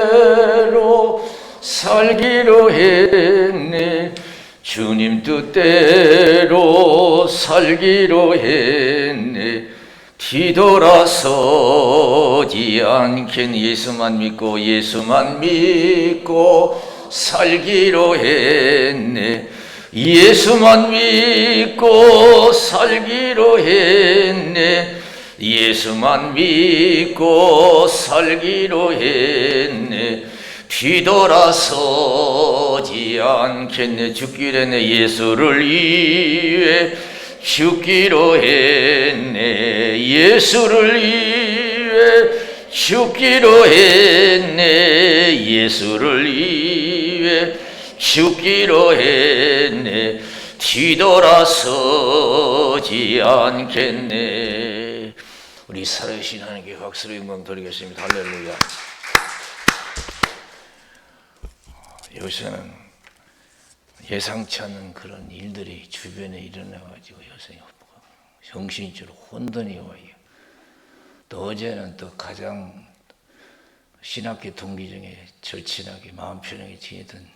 뜻대로 살기로 했네. 주님 뜻대로 살기로 했네. 뒤돌아서지 않겠네. 예수만 믿고 살기로 했네. 예수만 믿고 살기로 했네. 예수만 믿고 살기로 했네. 뒤돌아서지 않겠네. 죽기로 했네. 예수를 위해 죽기로 했네. 예수를 위해 죽기로 했네. 예수를 위해 죽기로 했네. 뒤돌아서지 않겠네. 우리 살아계신 하나님께 박수로 영광 드리겠습니다. 할렐루야. 요새는 예상치 않은 그런 일들이 주변에 일어나가지고 요새 정신줄로 혼돈이 와요. 또 어제는 또 가장 신학교 동기 중에 절친하게 마음 편하게 지내던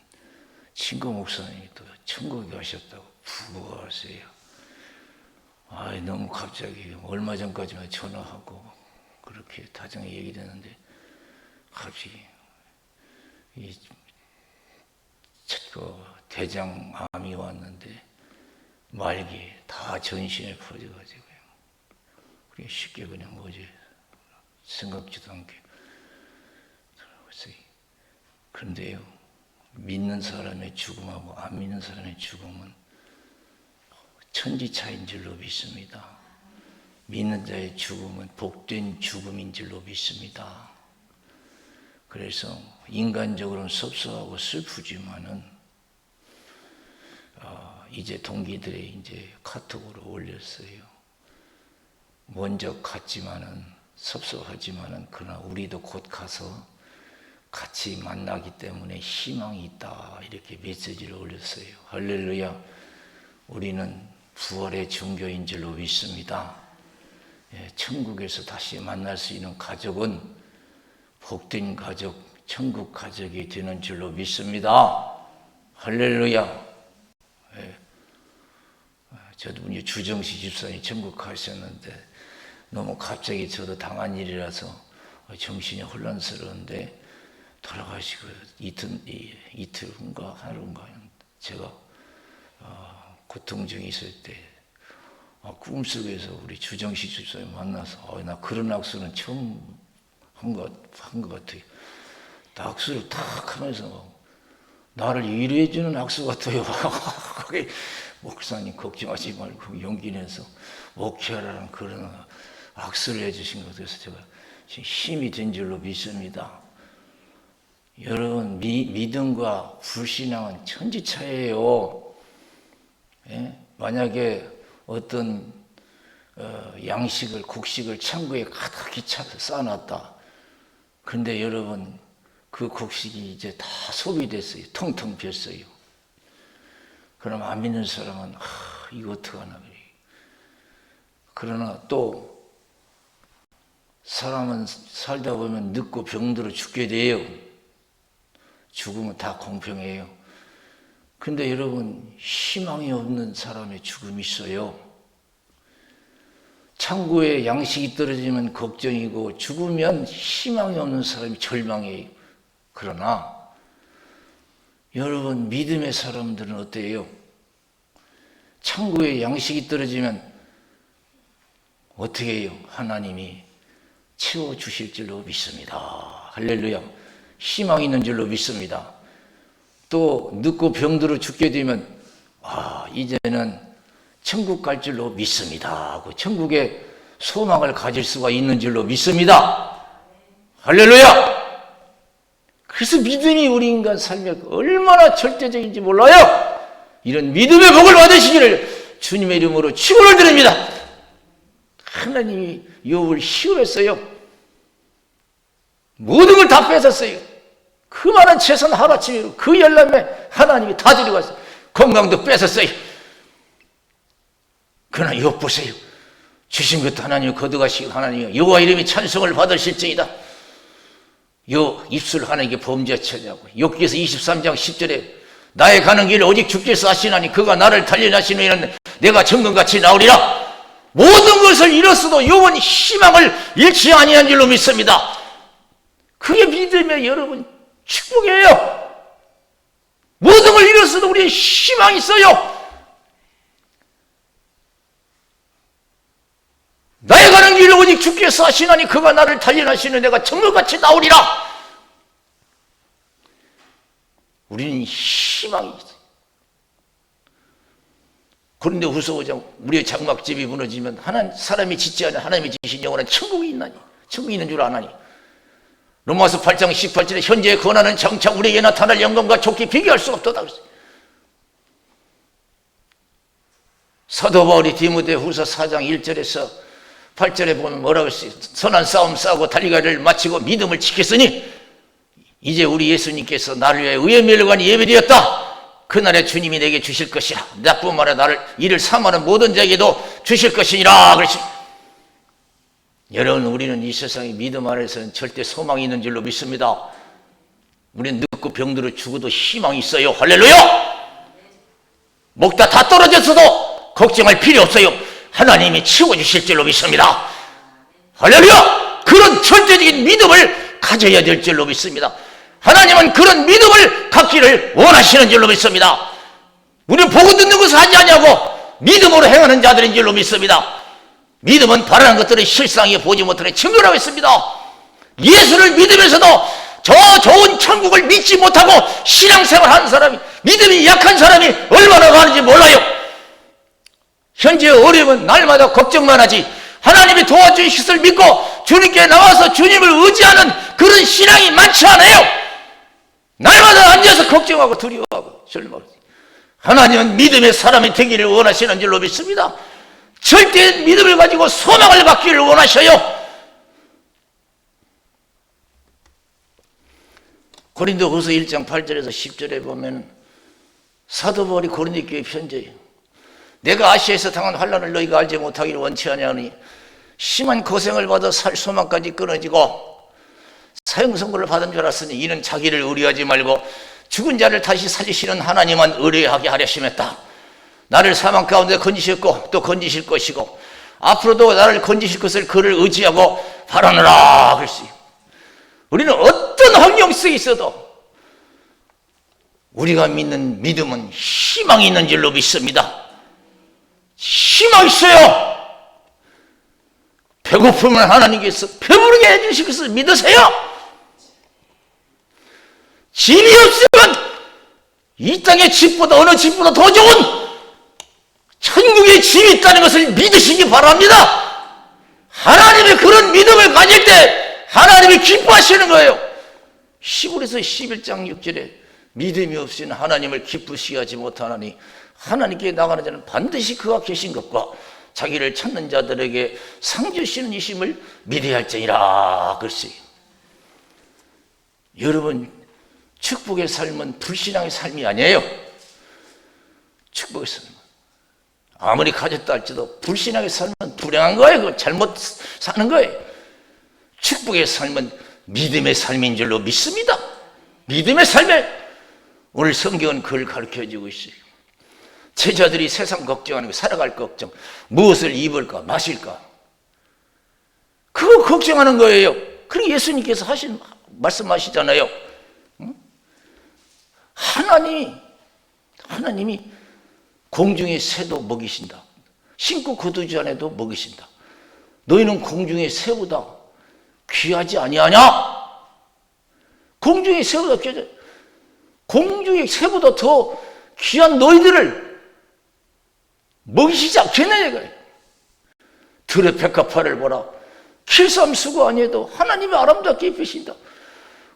친구 목사님이 또 천국에 가셨다고 부고하세요. 너무 갑자기 얼마 전까지만 전화하고 그렇게 다정히 얘기를 했는데 갑자기 대장암이 왔는데 말기 다 전신에 퍼져가지고요. 그게 쉽게 그냥 뭐지 생각지도 않게 들어갔어요. 그런데요, 믿는 사람의 죽음하고 안 믿는 사람의 죽음은 천지 차이인 줄로 믿습니다. 믿는 자의 죽음은 복된 죽음인 줄로 믿습니다. 그래서 인간적으로는 섭섭하고 슬프지만은 이제 동기들이 이제 카톡으로 올렸어요. 먼저 갔지만은 섭섭하지만은 그러나 우리도 곧 가서 같이 만나기 때문에 희망이 있다, 이렇게 메시지를 올렸어요. 할렐루야. 우리는 부활의 종교인 줄로 믿습니다. 천국에서 다시 만날 수 있는 가족은 복된 가족, 천국 가족이 되는 줄로 믿습니다. 할렐루야. 저도 주정식 집사님 천국 가셨는데 너무 갑자기 저도 당한 일이라서 정신이 혼란스러운데 돌아가시고 이틀인가 하루인가 제가 고통 중에 있을 때 꿈속에서 우리 주정식 집사님 만나서 나 그런 악수는 처음 한 것 같아요. 악수를 탁 하면서 나를 위로해 주는 악수 같아요. 거기 목사님 걱정하지 말고 용기 내서 목회하라는 그런 악수를 해주신 것 같아서 제가 힘이 된 줄로 믿습니다. 여러분, 믿음과 불신앙은 천지차이예요. 만약에 어떤 양식을, 곡식을 창고에 가득히 쌓아놨다. 근데 여러분, 그 곡식이 이제 다 소비됐어요. 텅텅 비었어요. 그럼 안 믿는 사람은 이거 어떡하나 그래. 그러나 또 사람은 살다 보면 늙고 병들어 죽게 돼요. 죽음은 다 공평해요. 근데 여러분, 희망이 없는 사람의 죽음이 있어요. 창고에 양식이 떨어지면 걱정이고 죽으면 희망이 없는 사람이 절망이에요. 그러나 여러분, 믿음의 사람들은 어때요? 창고에 양식이 떨어지면 어떻게 해요? 하나님이 채워주실 줄로 믿습니다. 할렐루야. 희망이 있는 줄로 믿습니다. 또 늙고 병들어 죽게 되면 이제는 천국 갈 줄로 믿습니다 하고 천국에 소망을 가질 수가 있는 줄로 믿습니다. 할렐루야. 그래서 믿음이 우리 인간 삶에 얼마나 절대적인지 몰라요. 이런 믿음의 복을 받으시기를 주님의 이름으로 축원을 드립니다. 하나님이 욥을 희롱했어요. 모든 걸 다 뺏었어요. 그 많은 재산 하루아침에 그 열람에 하나님이 다 데려갔어요. 건강도 뺏었어요. 그러나 욥 보세요. 주신 것도 하나님이 거두가시고 하나님이 여호와 이름이 찬송을 받으실지이다. 요 입술 하나님께 범죄하자고. 욥기서 23장 10절에 나의 가는 길을 오직 주께서 아시나니 그가 나를 단련하시는 내가 정금같이 나오리라. 모든 것을 잃었어도 욥은 희망을 잃지 아니한 줄로 믿습니다. 그게 믿음의 여러분 축복이에요. 모든 걸 잃었어도 우리의 희망이 있어요. 나의 가는 길을 오직 주께서 하시나니 그가 나를 단련하시는 내가 정금같이 나오리라. 우리는 희망이 있어요. 고린도후서 5장 우리의 장막집이 무너지면 사람이 짓지 않은 하나님이 지으신 영원한 천국이 있나니, 천국이 있는 줄 아나니. 로마서 8장 18절에 현재의 권한은 장차 우리에게 나타날 영광과 좋게 비교할 수 없도다 그랬어요. 사도 바울이 디모데후서 4장 1절에서 8절에 보면 뭐라고 했어요? 선한 싸움 싸우고 달리기를 마치고 믿음을 지켰으니 이제 우리 예수님께서 나를 위해 의의 멸관이 예배되었다. 그날에 주님이 내게 주실 것이라. 나뿐만 아니라 나를 이를 사모하는 모든 자에게도 주실 것이니라. 그렇지. 여러분, 우리는 이 세상의 믿음 안에서는 절대 소망이 있는 줄로 믿습니다. 우리는 늙고 병들어 죽어도 희망이 있어요. 할렐루야. 먹다 다 떨어졌어도 걱정할 필요 없어요. 하나님이 치워주실 줄로 믿습니다. 할렐루야. 그런 절대적인 믿음을 가져야 될 줄로 믿습니다. 하나님은 그런 믿음을 갖기를 원하시는 줄로 믿습니다. 우리는 보고 듣는 것을 하지 않냐고 믿음으로 행하는 자들인 줄로 믿습니다. 믿음은 바라는 것들을 실상에 보지 못하는 증거라고 했습니다. 예수를 믿으면서도 저 좋은 천국을 믿지 못하고 신앙생활 하는 사람이, 믿음이 약한 사람이 얼마나 많은지 몰라요. 현재 어려움은 날마다 걱정만 하지 하나님이 도와주실 것을 믿고 주님께 나와서 주님을 의지하는 그런 신앙이 많지 않아요. 날마다 앉아서 걱정하고 두려워하고 절망하고. 하나님은 믿음의 사람이 되기를 원하시는 줄로 믿습니다. 절대 믿음을 가지고 소망을 갖기를 원하셔요. 고린도후서 1장 8절에서 10절에 보면 사도 바울이 고린도 교회 편지예요. 내가 아시아에서 당한 환난을 너희가 알지 못하기를 원치 아니하니 심한 고생을 받아 살 소망까지 끊어지고 사형 선고를 받은 줄 알았으니 이는 자기를 의뢰하지 말고 죽은 자를 다시 살리시는 하나님만 의뢰하게 하려 심했다. 나를 사망 가운데 건지셨고 또 건지실 것이고 앞으로도 나를 건지실 것을 그를 의지하고 바라느라 그랬어요. 우리는 어떤 환경 속에 있어도 우리가 믿는 믿음은 희망이 있는 줄로 믿습니다. 희망이 있어요. 배고프면 하나님께서 배부르게 해주실 것을 믿으세요. 집이 없으면 이 땅의 집보다 어느 집보다 더 좋은 천국의 집이 있다는 것을 믿으시기 바랍니다. 하나님의 그런 믿음을 가질 때 하나님이 기뻐하시는 거예요. 시골에서 11장 6절에 믿음이 없이는 하나님을 기쁘시게 하지 못하나니 하나님께 나가는 자는 반드시 그가 계신 것과 자기를 찾는 자들에게 상 주시는 이심을 믿어야 할지니라 그랬어요. 여러분, 축복의 삶은 불신앙의 삶이 아니에요. 축복의 삶은 아무리 가졌다 할지라도 불신앙의 삶은 불행한 거예요. 그거 잘못 사는 거예요. 축복의 삶은 믿음의 삶인 줄로 믿습니다. 믿음의 삶에 오늘 성경은 그걸 가르쳐주고 있어요. 제자들이 세상 걱정하는 거, 살아갈 걱정, 무엇을 입을까 마실까, 그거 걱정하는 거예요. 그리고 예수님께서 말씀하시잖아요. 하나님이 공중의 새도 먹이신다. 신고 거두지 않아도 먹이신다. 너희는 공중의 새보다 귀하지 아니하냐? 공중의 새보다 귀하지. 공중의 새보다 더 귀한 너희들을 먹이시지 않겠느냐 이거예요. 들의 백합화를 보라. kilsam수고 아니어도 하나님이 아름답게 입히신다.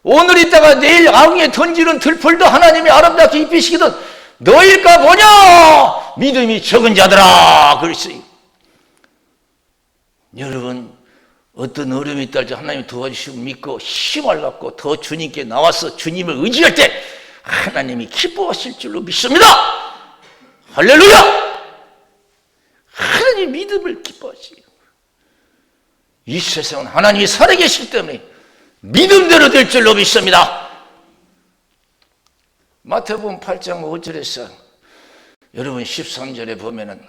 오늘 있다가 내일 아궁이에 던지는 들풀도 하나님이 아름답게 입히시거든 너일까 보냐 믿음이 적은 자들아 그랬어요. 여러분, 어떤 어려움이 있다 할지 하나님이 도와주시고 믿고 힘을 갖고 더 주님께 나와서 주님을 의지할 때 하나님이 기뻐하실 줄로 믿습니다. 할렐루야. 하나님 믿음을 기뻐하시고 이 세상은 하나님이 살아계시기 때문에 믿음대로 될 줄로 믿습니다. 마태복음 8장 5절에서 여러분 13절에 보면은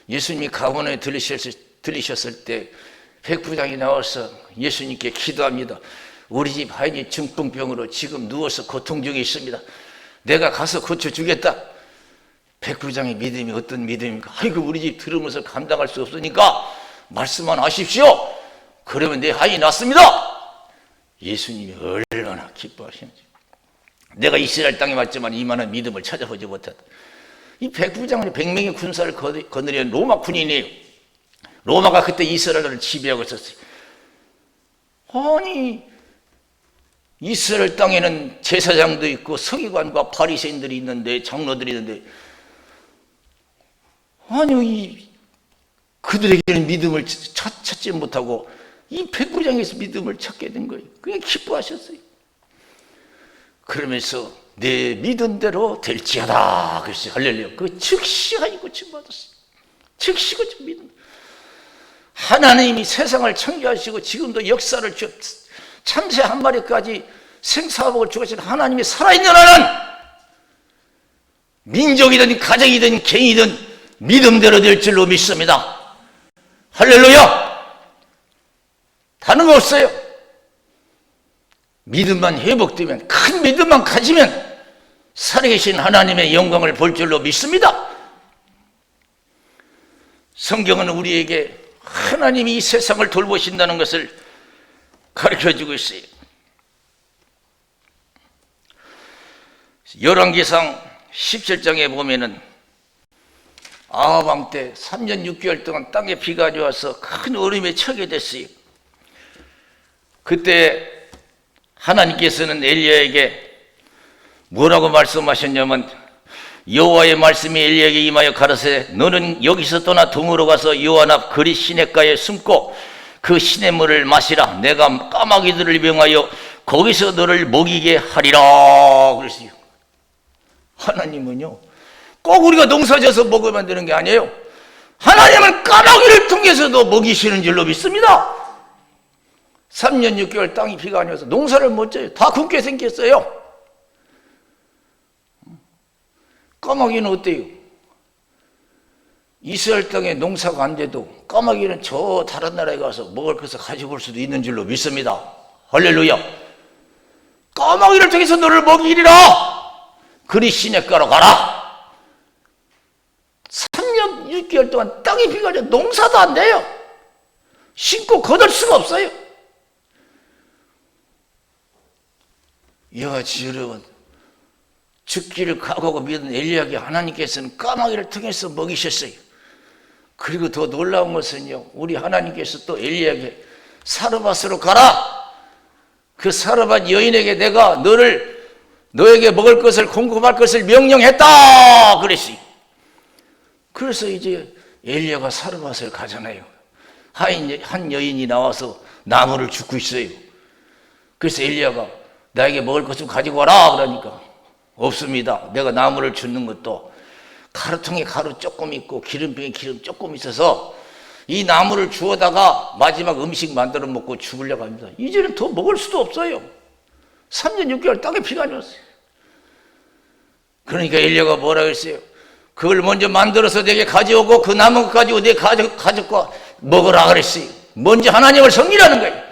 예수님이 가버나움에 들리셨을 때 백부장이 나와서 예수님께 기도합니다. 우리 집 하인이 중풍병으로 지금 누워서 고통 중에 있습니다. 내가 가서 고쳐주겠다. 백부장의 믿음이 어떤 믿음입니까? 아이고, 우리 집 들으면서 감당할 수 없으니까 말씀만 하십시오. 그러면 내 하인이 낫습니다. 예수님이 얼마나 기뻐하시는지. 내가 이스라엘 땅에 왔지만 이만한 믿음을 찾아보지 못했다. 이 백부장은 100명의 군사를 거느린 로마 군인이에요. 로마가 그때 이스라엘을 지배하고 있었어요. 아니, 이스라엘 땅에는 제사장도 있고 서기관과 바리새인들이 있는데, 장로들이 있는데, 아니 그들에게는 믿음을 찾지 못하고 이 백부장에서 믿음을 찾게 된 거예요. 그냥 기뻐하셨어요. 그러면서 내 믿음대로 될지어다 그랬어요. 할렐루야. 그 즉시 하니 고침받았어요. 즉시 고침 믿음. 하나님이 세상을 창조하시고 지금도 역사를 참새 한 마리까지 생사복을 주신 하나님이 살아있는 한은 민족이든 가정이든 개인이든 믿음대로 될 줄로 믿습니다. 할렐루야. 다른 거 없어요. 믿음만 회복되면, 큰 믿음만 가지면 살아계신 하나님의 영광을 볼 줄로 믿습니다. 성경은 우리에게 하나님이 이 세상을 돌보신다는 것을 가르쳐주고 있어요. 열왕기상 17장에 보면은 아합 왕 때 3년 6개월 동안 땅에 비가 와서 큰 얼음에 처하게 됐어요. 그때 하나님께서는 엘리야에게 뭐라고 말씀하셨냐면, 여호와의 말씀이 엘리야에게 임하여 가라사대 너는 여기서 떠나 동으로 가서 여호와 앞 그릿 시냇가에 숨고 그 시냇물을 마시라. 내가 까마귀들을 명하여 거기서 너를 먹이게 하리라 그랬어요. 하나님은요 꼭 우리가 농사져서 먹으면 되는 게 아니에요. 하나님은 까마귀를 통해서도 먹이시는 줄로 믿습니다. 3년 6개월 땅이 비가 안 와서 농사를 못 져요. 다 굶게 생겼어요. 까마귀는 어때요? 이스라엘 땅에 농사가 안 돼도 까마귀는 저 다른 나라에 가서 먹을 것을 가지고 올 수도 있는 줄로 믿습니다. 할렐루야. 까마귀를 통해서 너를 먹이리라. 그리 시냇가로 가라. 3년 6개월 동안 땅이 비가 와서 농사도 안 돼요. 심고 거둘 수가 없어요. 이와 같이 여러분, 죽기를 각오하고 믿은 엘리야에게 하나님께서는 까마귀를 통해서 먹이셨어요. 그리고 더 놀라운 것은요, 우리 하나님께서 또 엘리야에게 사르밧으로 가라. 그 사르밧 여인에게 내가 너에게 먹을 것을 공급할 것을 명령했다 그랬어요. 그래서 이제 엘리야가 사르밧을 가잖아요. 한 여인이 나와서 나무를 줍고 있어요. 그래서 엘리야가 나에게 먹을 것 좀 가지고 와라 그러니까 없습니다. 내가 나무를 줍는 것도 가루통에 가루 조금 있고 기름병에 기름 조금 있어서 이 나무를 주워다가 마지막 음식 만들어 먹고 죽으려고 합니다. 이제는 더 먹을 수도 없어요. 3년 6개월 땅에 비가 안 왔어요. 그러니까 엘리야가 뭐라고 했어요? 그걸 먼저 만들어서 내게 가져오고 그 남은 것 가지고 내 가족과 먹으라 그랬어요. 먼저 하나님을 섬기라는 거예요.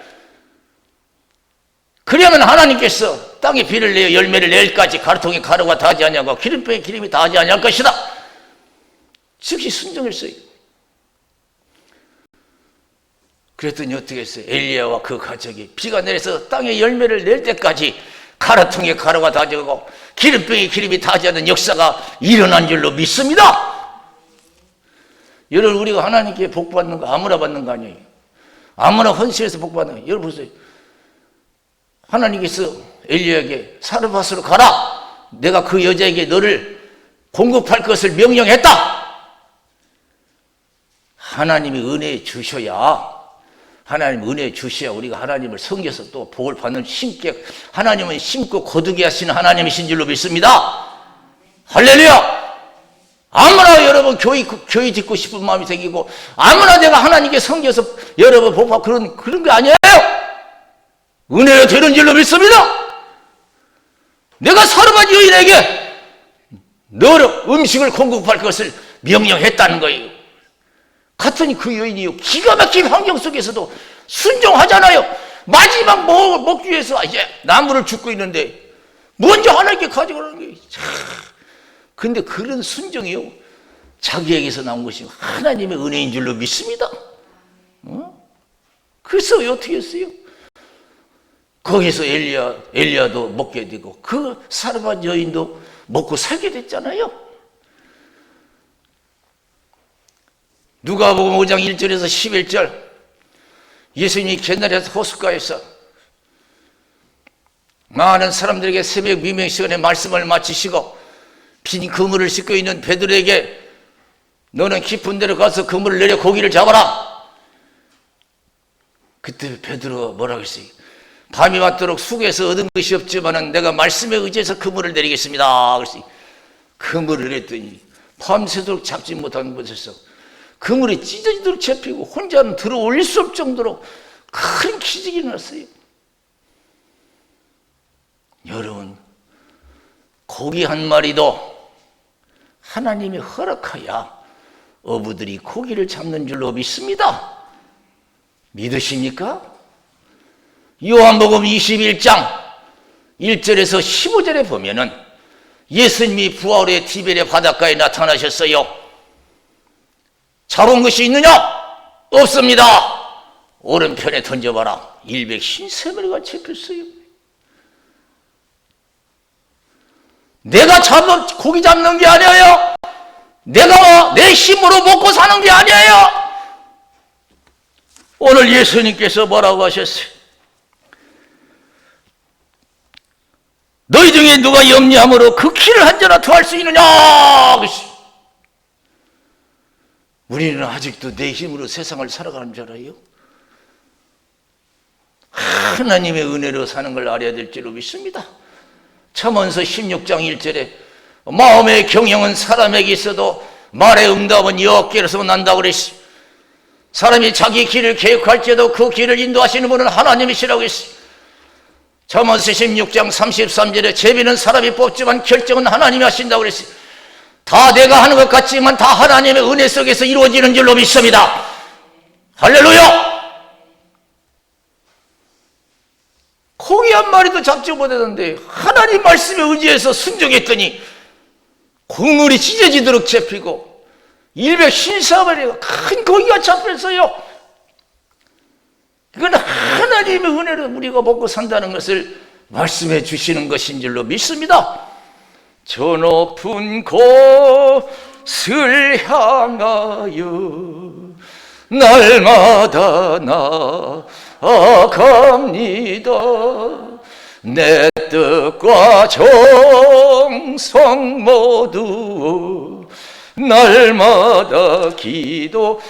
그러면 하나님께서 땅에 비를 내어 열매를 낼까지 가루통에 가루가 닿지 아니하고 기름병에 기름이 닿지 아니할 것이다. 즉시 순종했어요. 그랬더니 어떻게 했어요? 엘리야와 그 가족이 비가 내려서 땅에 열매를 낼 때까지 가루통에 가루가 닿지 않고 기름병에 기름이 닿지 않는 역사가 일어난 줄로 믿습니다. 여러분, 우리가 하나님께 복받는 거 아무나 받는 거 아니에요. 아무나 헌신해서 복받는 거예요. 여러분 보세요. 하나님께서 엘리야에게 사르밧으로 가라. 내가 그 여자에게 너를 공급할 것을 명령했다. 하나님이 은혜 주셔야, 하나님 은혜 주셔야 우리가 하나님을 섬겨서 또 복을 받는 심게, 하나님은 심고 거두게 하시는 하나님이신 줄로 믿습니다. 할렐루야. 아무나 여러분 교회 짓고 싶은 마음이 생기고 아무나 내가 하나님께 섬겨서 여러분 복받고 그런 게 아니에요. 은혜로 되는 줄로 믿습니다. 내가 사르밧 여인에게 너로 음식을 공급할 것을 명령했다는 거예요. 같으니 그 여인이요, 기가 막힌 환경 속에서도 순종하잖아요. 마지막 먹기 위해서 이제 나무를 줍고 있는데 먼저 하나님께 가져가라는 거예요. 근데 그런 순종이요, 자기에게서 나온 것이 하나님의 은혜인 줄로 믿습니다. 그래서 어떻게 했어요? 거기서 엘리야도 먹게 되고 그 사르밧 여인도 먹고 살게 됐잖아요. 누가복음 5장 1절에서 11절, 예수님이 게네사렛 호숫가에서 많은 사람들에게 새벽 미명 시간에 말씀을 마치시고 빈 그물을 싣고 있는 베드로에게 너는 깊은 데로 가서 그물을 내려 고기를 잡아라. 그때 베드로가 뭐라고 했어요? 밤이 맞도록 수고해서 얻은 것이 없지만 내가 말씀에 의지해서 그물을 내리겠습니다. 그래서 그물을 내렸더니 밤새도록 잡지 못한 곳에서 그물이 찢어지도록 잡히고 혼자는 들어 올릴 수 없을 정도로 큰 기적이 일어났어요. 여러분, 고기 한 마리도 하나님이 허락하여 어부들이 고기를 잡는 줄로 믿습니다. 믿으십니까? 요한복음 21장 1절에서 15절에 보면은 예수님이 부활 후에 티베리아 바닷가에 나타나셨어요. 잡은 것이 있느냐? 없습니다. 오른편에 던져봐라. 153마리가 잡혔어요. 내가 고기 잡는 게 아니에요. 내가 내 힘으로 먹고 사는 게 아니에요. 오늘 예수님께서 뭐라고 하셨어요? 너희 중에 누가 염려함으로 그 키를 한 자나 더할 수 있느냐? 우리는 아직도 내 힘으로 세상을 살아가는 줄 알아요? 하나님의 은혜로 사는 걸 알아야 될 줄로 믿습니다. 잠언서 16장 1절에 마음의 경영은 사람에게 있어도 말의 응답은 여호와께로서 난다고 그랬어요. 사람이 자기 길을 계획할지라도 그 길을 인도하시는 분은 하나님이시라고 했어요. 잠언서 16장 33절에 제비는 사람이 뽑지만 결정은 하나님이 하신다고 그랬어요. 다 내가 하는 것 같지만 다 하나님의 은혜 속에서 이루어지는 줄로 믿습니다. 할렐루야! 고기 한 마리도 잡지 못했는데 하나님 말씀에 의지해서 순종했더니 국물이 찢어지도록 잡히고 154마리가 큰 고기가 잡혔어요. 이건 하나님의 은혜로 우리가 먹고 산다는 것을 말씀해 주시는 것인 줄로 믿습니다. 저 높은 곳을 향하여 날마다 나아갑니다. 내 뜻과 정성 모두 날마다 기도합니다.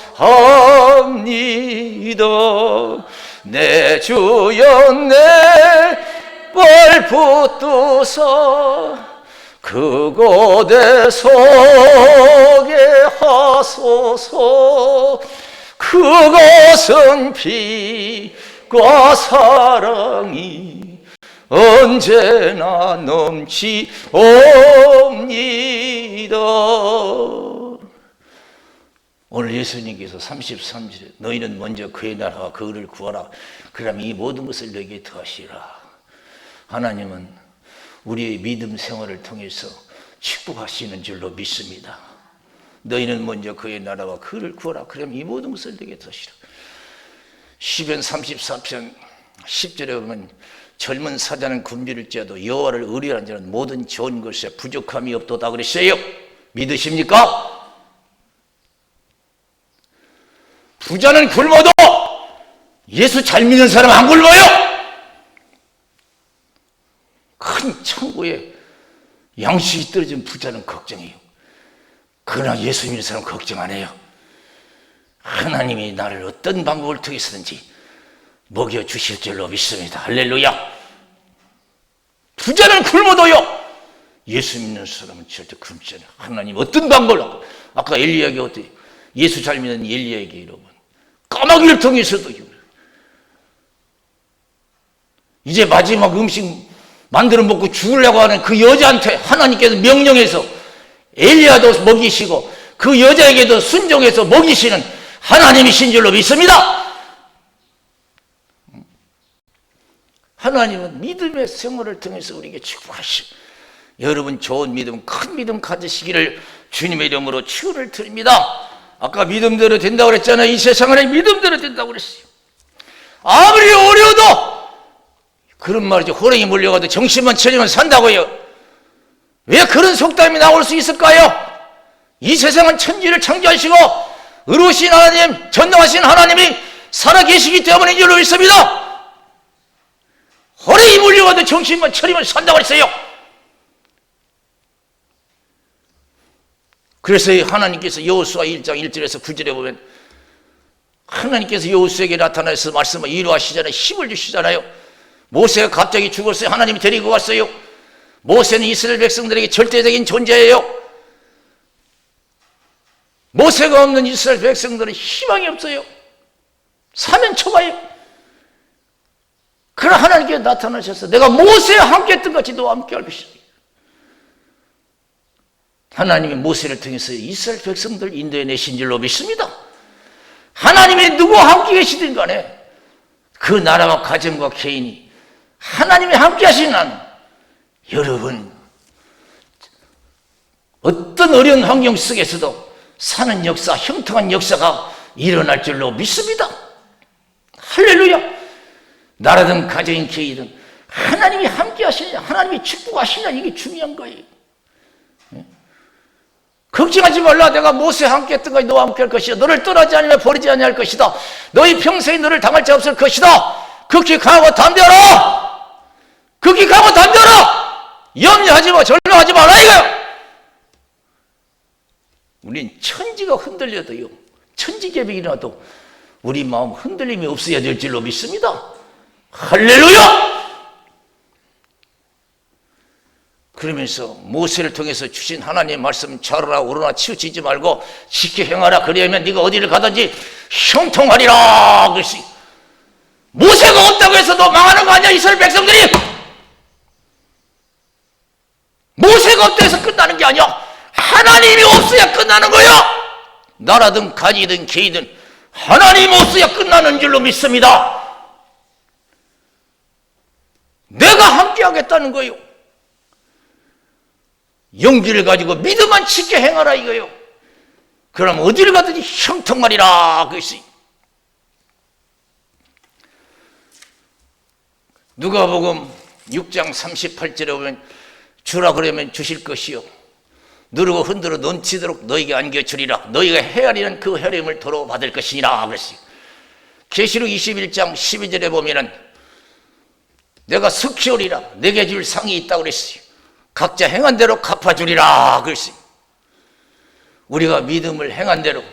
내 주여 내발 붙드사 그곳에 서게 하소서. 그것은 빛과 사랑이 언제나 넘치옵니다. 오늘 예수님께서 33절에 너희는 먼저 그의 나라와 그 의를 구하라. 그러면 이 모든 것을 너에게 더하시라. 하나님은 우리의 믿음 생활을 통해서 축복하시는 줄로 믿습니다. 너희는 먼저 그의 나라와 그 의를 구하라. 그러면 이 모든 것을 너에게 더하시라. 시편 34편 10절에 보면 젊은 사자는 굶주릴지라도 여호와를 의뢰하는 자는 모든 좋은 것에 부족함이 없도다 그랬어요. 믿으십니까? 부자는 굶어도 예수 잘 믿는 사람 안 굶어요. 큰 창고에 양식이 떨어진 부자는 걱정해요. 그러나 예수 믿는 사람은 걱정 안 해요. 하나님이 나를 어떤 방법을 통해서든지 먹여주실 줄로 믿습니다. 할렐루야. 부자는 굶어도요 예수 믿는 사람은 절대 굶지 않아요. 하나님 어떤 방법을, 아까 엘리야에게 어떻게, 예수 잘 믿는 엘리야에게 여러분 까마귀를 통해서도 이제 마지막 음식 만들어 먹고 죽으려고 하는 그 여자한테 하나님께서 명령해서 엘리야도 먹이시고 그 여자에게도 순종해서 먹이시는 하나님이신 줄로 믿습니다. 하나님은 믿음의 생활을 통해서 우리에게 축복하시고, 여러분 좋은 믿음, 큰 믿음 가지시기를 주님의 이름으로 축원을 드립니다. 아까 믿음대로 된다고 그랬잖아요. 이 세상 안에 믿음대로 된다고 그랬어요. 아무리 어려워도, 그런 말이죠. 호랑이 물려가도 정신만 차리면 산다고요. 왜 그런 속담이 나올 수 있을까요? 이 세상은 천지를 창조하시고 의로우신 하나님, 전능하신 하나님이 살아계시기 때문인 줄로 믿습니다. 호랑이 물려가도 정신만 차리면 산다고 했어요. 그래서 하나님께서 여호수아 1장 1절에서 9절에 보면 하나님께서 여호수아에게 나타나서 말씀을 이루하시잖아요. 힘을 주시잖아요. 모세가 갑자기 죽었어요. 하나님이 데리고 갔어요. 모세는 이스라엘 백성들에게 절대적인 존재예요. 모세가 없는 이스라엘 백성들은 희망이 없어요. 사면초가예요. 그러나 하나님께서 나타나셔서 내가 모세와 함께 했던 같이 너와 함께 할 것이다. 하나님이 모세를 통해서 이스라엘 백성들 인도해내신 줄로 믿습니다. 하나님이 누구와 함께 계시든 간에 그 나라와 가정과 개인이 하나님이 함께 하시는 한, 여러분 어떤 어려운 환경 속에서도 사는 역사, 형통한 역사가 일어날 줄로 믿습니다. 할렐루야. 나라든 가정인 개인이든 하나님이 함께 하시냐, 하나님이 축복하시냐, 이게 중요한 거예요. 걱정하지 말라. 내가 모세와 함께 했던 것이 너와 함께 할 것이다. 너를 떠나지 아니하며 버리지 아니할 것이다. 너희 평생에 너를 당할 자 없을 것이다. 극히 강하고 담대하라. 극히 강하고 담대하라. 염려하지 마, 절망하지 말라 이거야. 우린 천지가 흔들려도요, 천지개벽이 일어나도 우리 마음 흔들림이 없어야 될 줄로 믿습니다. 할렐루야. 그러면서 모세를 통해서 주신 하나님의 말씀 잘하라, 오르나 치우치지 말고 지켜 행하라. 그리하면 네가 어디를 가든지 형통하리라. 그랬어요. 모세가 없다고 해서 너 망하는 거 아니야, 이스라엘 백성들이. 모세가 없다고 해서 끝나는 게 아니야. 하나님이 없어야 끝나는 거야. 나라든 가지든 개이든 하나님이 없어야 끝나는 줄로 믿습니다. 내가 함께 하겠다는 거예요. 용기를 가지고 믿음만 지켜 행하라 이거요. 그럼 어디를 가든지 형통하리라. 그것이 누가복음 6장 38절에 보면 주라 그러면 주실 것이요, 누르고 흔들어 넘치도록 너희에게 안겨주리라. 너희가 헤아리는 그 헤아림을 도로 받을 것이니라. 그랬어요. 계시록 21장 12절에 보면은 내가 석히 오리라. 내게 줄 상이 있다고 그랬어요. 각자 행한 대로 갚아주리라. 그랬어요. 우리가 믿음을 행한 대로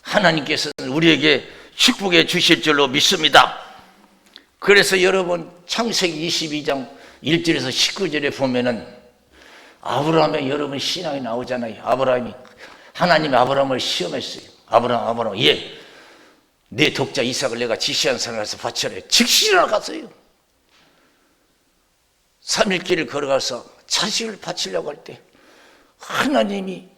하나님께서는 우리에게 축복해 주실 줄로 믿습니다. 그래서 여러분 창세기 22장 1절에서 19절에 보면은 아브라함의 여러분 신앙이 나오잖아요. 하나님이 아브라함을 시험했어요. 아브라함, 예, 내 독자 이삭을 내가 지시한 산에서 바쳐라. 즉시 일어나갔어요. 3일 길을 걸어가서 자식을 바치려고 할 때 하나님이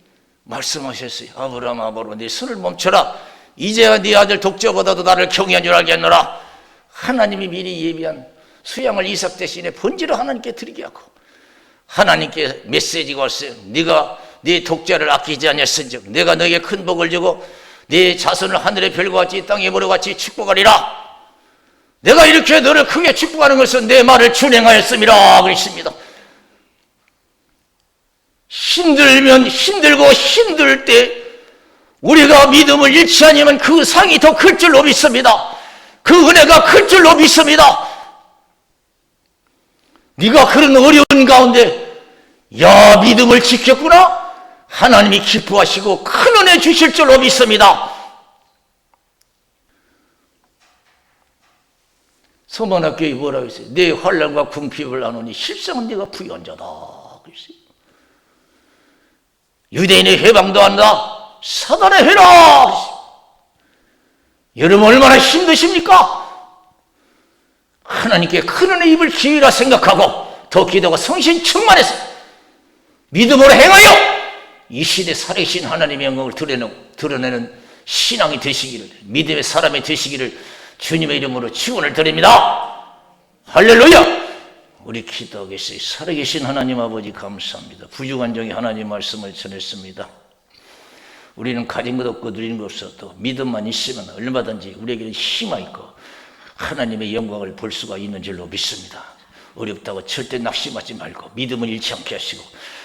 말씀하셨어요. 아브라함, 내 손을 멈춰라. 이제야 네 아들 독자보다도 나를 경외한 줄 알겠노라. 하나님이 미리 예비한 수양을 이삭 대신에 번제로 하나님께 드리게 하고, 하나님께 메시지가 왔어요. 네가 네 독자를 아끼지 아니했은즉 내가 너에게 큰 복을 주고 네 자손을 하늘의 별과 같이 땅의 모래와 같이 축복하리라. 내가 이렇게 너를 크게 축복하는 것은 내 말을 준행하였음이라. 그랬습니다. 힘들면 힘들고 힘들 때 우리가 믿음을 잃지 않으면 그 상이 더 클 줄로 믿습니다. 그 은혜가 클 줄로 믿습니다. 네가 그런 어려운 가운데 야, 믿음을 지켰구나. 하나님이 기뻐하시고 큰 은혜 주실 줄로 믿습니다. 서만학교에 뭐라고 했어요? 내 환난과 궁핍을 나누니 실상은 네가 부유한 자다. 그랬어요. 유대인의 해방도 한다. 사단의 해라. 그랬어요. 여러분 얼마나 힘드십니까? 하나님께 큰 은혜 입을 기회라 생각하고 더 기도가 성신 충만해서 믿음으로 행하여 이 시대 살아계신 하나님의 영광을 드러내는 신앙이 되시기를, 믿음의 사람이 되시기를 주님의 이름으로 축원을 드립니다. 할렐루야. 우리 기도하겠어요. 살아계신 하나님 아버지 감사합니다. 부유관정의 하나님 말씀을 전했습니다. 우리는 가진 것 없고 누리는 것 없어도 믿음만 있으면 얼마든지 우리에게는 힘이 있고 하나님의 영광을 볼 수가 있는 줄로 믿습니다. 어렵다고 절대 낙심하지 말고 믿음을 잃지 않게 하시고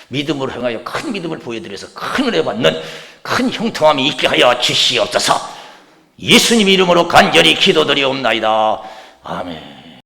믿음으로 행하여 큰 믿음을 보여드려서 큰 은혜 받는 큰 형통함이 있게 하여 주시옵소서. 예수님 이름으로 간절히 기도드리옵나이다. 아멘.